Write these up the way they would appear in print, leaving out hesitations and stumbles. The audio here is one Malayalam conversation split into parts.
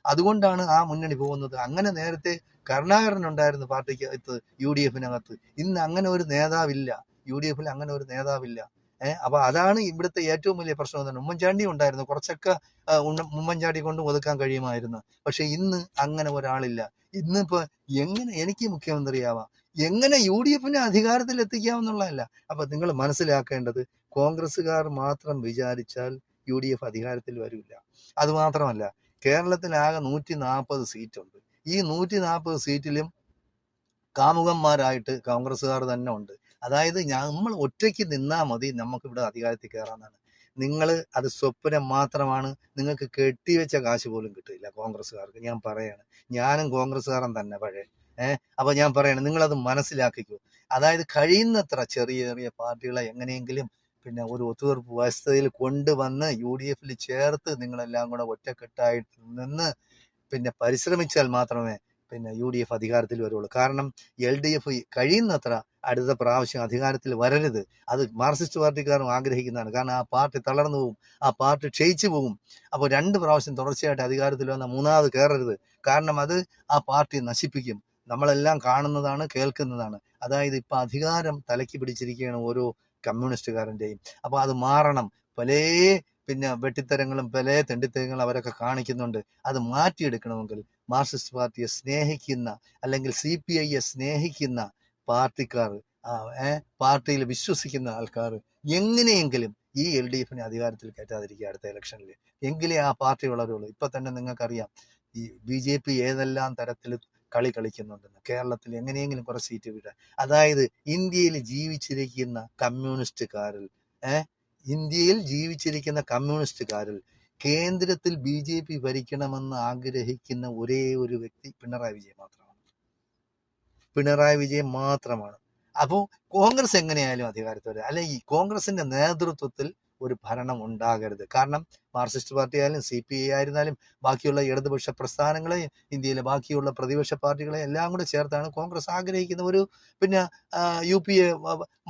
അതുകൊണ്ടാണ് ആ മുന്നണി പോകുന്നത്. അങ്ങനെ നേരത്തെ കരുണാകരൻ ഉണ്ടായിരുന്നു പാർട്ടിക്കകത്ത്, UDF-നകത്ത്. ഇന്ന് അങ്ങനെ ഒരു നേതാവില്ല, UDF-ൽ അങ്ങനെ ഒരു നേതാവില്ല. അപ്പൊ അതാണ് ഇവിടുത്തെ ഏറ്റവും വലിയ പ്രശ്നം തന്നെ. ഉമ്മൻചാണ്ടി ഉണ്ടായിരുന്നു, കുറച്ചൊക്കെ ഉമ്മൻചാണ്ടി കൊണ്ട് ഒതുക്കാൻ കഴിയുമായിരുന്നു. പക്ഷെ ഇന്ന് അങ്ങനെ ഒരാളില്ല. ഇന്നിപ്പോ എങ്ങനെ എനിക്ക് മുഖ്യമന്ത്രിയാവാം, എങ്ങനെ UDF-നെ അധികാരത്തിൽ എത്തിക്കാമെന്നുള്ളതല്ല. അപ്പൊ നിങ്ങൾ മനസ്സിലാക്കേണ്ടത്, കോൺഗ്രസ്സുകാർ മാത്രം വിചാരിച്ചാൽ UDF അധികാരത്തിൽ വരില്ല. അത് മാത്രമല്ല, കേരളത്തിലാകെ 140 സീറ്റുണ്ട്. ഈ 140 സീറ്റിലും കാമുകന്മാരായിട്ട് കോൺഗ്രസ്സുകാർ തന്നെ ഉണ്ട്. അതായത് നമ്മൾ ഒറ്റയ്ക്ക് നിന്നാൽ മതി, നമുക്കിവിടെ അധികാരത്തിൽ കയറാന്നാണ്. നിങ്ങൾ അത് സ്വപ്നം മാത്രമാണ്. നിങ്ങൾക്ക് കെട്ടിവെച്ച കാശ് പോലും കിട്ടില്ല കോൺഗ്രസ്സുകാർക്ക്. ഞാൻ പറയാണ്, ഞാനും കോൺഗ്രസ്സുകാരൻ തന്നെ പഴയ. അപ്പൊ ഞാൻ പറയാണ്, നിങ്ങളത് മനസ്സിലാക്കിക്കൂ. അതായത് കഴിയുന്നത്ര ചെറിയ ചെറിയ പാർട്ടികളെ എങ്ങനെയെങ്കിലും പിന്നെ ഒരു ഒത്തുതീർപ്പ് വ്യവസ്ഥയിൽ കൊണ്ടുവന്ന് UDF-ൽ ചേർത്ത് നിങ്ങളെല്ലാം കൂടെ ഒറ്റക്കെട്ടായിട്ട് നിന്ന് പിന്നെ പരിശ്രമിച്ചാൽ മാത്രമേ പിന്നെ UDF അധികാരത്തിൽ വരുള്ളൂ. കാരണം LDF കഴിയുന്നത്ര അടുത്ത പ്രാവശ്യം അധികാരത്തിൽ വരരുത്. അത് മാർക്സിസ്റ്റ് പാർട്ടിക്കാരും ആഗ്രഹിക്കുന്നതാണ്. കാരണം ആ പാർട്ടി തളർന്നു പോകും, ആ പാർട്ടി ക്ഷയിച്ചു പോകും. അപ്പോൾ 2 പ്രാവശ്യം തുടർച്ചയായിട്ട് അധികാരത്തിൽ വന്ന മൂന്നാമത് കയറരുത്. കാരണം അത് ആ പാർട്ടി നശിപ്പിക്കും. നമ്മളെല്ലാം കാണുന്നതാണ്, കേൾക്കുന്നതാണ്. അതായത് ഇപ്പൊ അധികാരം തലയ്ക്ക് പിടിച്ചിരിക്കുകയാണ് ഓരോ കമ്മ്യൂണിസ്റ്റുകാരൻ്റെയും. അപ്പൊ അത് മാറണം. പല പിന്നെ വെട്ടിത്തരങ്ങളും പല തെണ്ടിത്തരങ്ങളും അവരൊക്കെ കാണിക്കുന്നുണ്ട്. അത് മാറ്റിയെടുക്കണമെങ്കിൽ മാർക്സിസ്റ്റ് പാർട്ടിയെ സ്നേഹിക്കുന്ന, അല്ലെങ്കിൽ CPIയെ സ്നേഹിക്കുന്ന പാർട്ടിക്കാർ, പാർട്ടിയിൽ വിശ്വസിക്കുന്ന ആൾക്കാർ എങ്ങനെയെങ്കിലും ഈ LDF-നെ അധികാരത്തിൽ കയറ്റാതിരിക്കുക അടുത്ത ഇലക്ഷനിൽ. എങ്കിലേ ആ പാർട്ടി വളരുള്ളൂ. ഇപ്പൊ തന്നെ നിങ്ങൾക്കറിയാം, ഈ BJP ഏതെല്ലാം തരത്തിൽ കളി കളിക്കുന്നുണ്ടെന്ന്. കേരളത്തിൽ എങ്ങനെയെങ്കിലും കുറെ സീറ്റ് വിടാൻ. അതായത് ഇന്ത്യയിൽ ജീവിച്ചിരിക്കുന്ന കമ്മ്യൂണിസ്റ്റുകാരിൽ ഇന്ത്യയിൽ ജീവിച്ചിരിക്കുന്ന കമ്മ്യൂണിസ്റ്റുകാരിൽ കേന്ദ്രത്തിൽ BJP ഭരിക്കണമെന്ന് ആഗ്രഹിക്കുന്ന ഒരേ ഒരു വ്യക്തി പിണറായി വിജയൻ മാത്രമാണ്. പിണറായി വിജയൻ മാത്രമാണ്. അപ്പോൾ കോൺഗ്രസ് എങ്ങനെയായാലും അധികാരത്തിൽ വരിക, അല്ലെ ഈ കോൺഗ്രസിന്റെ നേതൃത്വത്തിൽ ഒരു ഭരണം ഉണ്ടാകരുത്. കാരണം മാർക്സിസ്റ്റ് പാർട്ടി ആയാലും CPI ആയിരുന്നാലും ബാക്കിയുള്ള ഇടതുപക്ഷ പ്രസ്ഥാനങ്ങളെ, ഇന്ത്യയിലെ ബാക്കിയുള്ള പ്രതിപക്ഷ പാർട്ടികളെ എല്ലാം കൂടെ ചേർത്താണ് കോൺഗ്രസ് ആഗ്രഹിക്കുന്ന ഒരു പിന്നെ UPA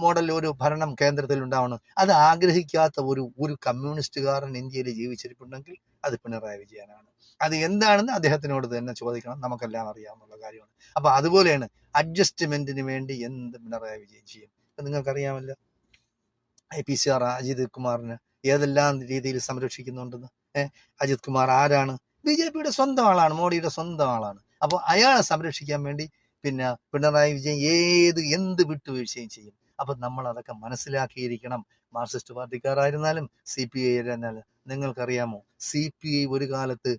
മോഡൽ ഒരു ഭരണം കേന്ദ്രത്തിൽ ഉണ്ടാവണം. അത് ആഗ്രഹിക്കാത്ത ഒരു കമ്മ്യൂണിസ്റ്റുകാരൻ ഇന്ത്യയിൽ ജീവിച്ചിരിപ്പുണ്ടെങ്കിൽ അത് പിണറായി വിജയനാണ്. അത് എന്താണെന്ന് അദ്ദേഹത്തിനോട് തന്നെ ചോദിക്കണം, നമുക്കെല്ലാം അറിയാവുന്ന കാര്യമാണ്. അപ്പൊ അതുപോലെയാണ് അഡ്ജസ്റ്റ്മെന്റിന് വേണ്ടി എന്ത് പിണറായി വിജയൻ ചെയ്യും. നിങ്ങൾക്കറിയാമല്ലോ, IPCR അജിത് കുമാറിന് ഏതെല്ലാം രീതിയിൽ സംരക്ഷിക്കുന്നുണ്ടെന്ന്. അജിത് കുമാർ ആരാണ്? BJP-യുടെ സ്വന്തം ആളാണ്, മോഡിയുടെ സ്വന്തം ആളാണ്. അപ്പോൾ അയാളെ സംരക്ഷിക്കാൻ വേണ്ടി പിന്നെ പിണറായി വിജയൻ എന്ത് വിട്ടുവീഴ്ചയും ചെയ്യും. അപ്പൊ നമ്മൾ അതൊക്കെ മനസ്സിലാക്കിയിരിക്കണം. മാർക്സിസ്റ്റ് പാർട്ടിക്കാരായിരുന്നാലും CPI ആയിരുന്നാലും. നിങ്ങൾക്കറിയാമോ, CPI ഒരു കാലത്ത്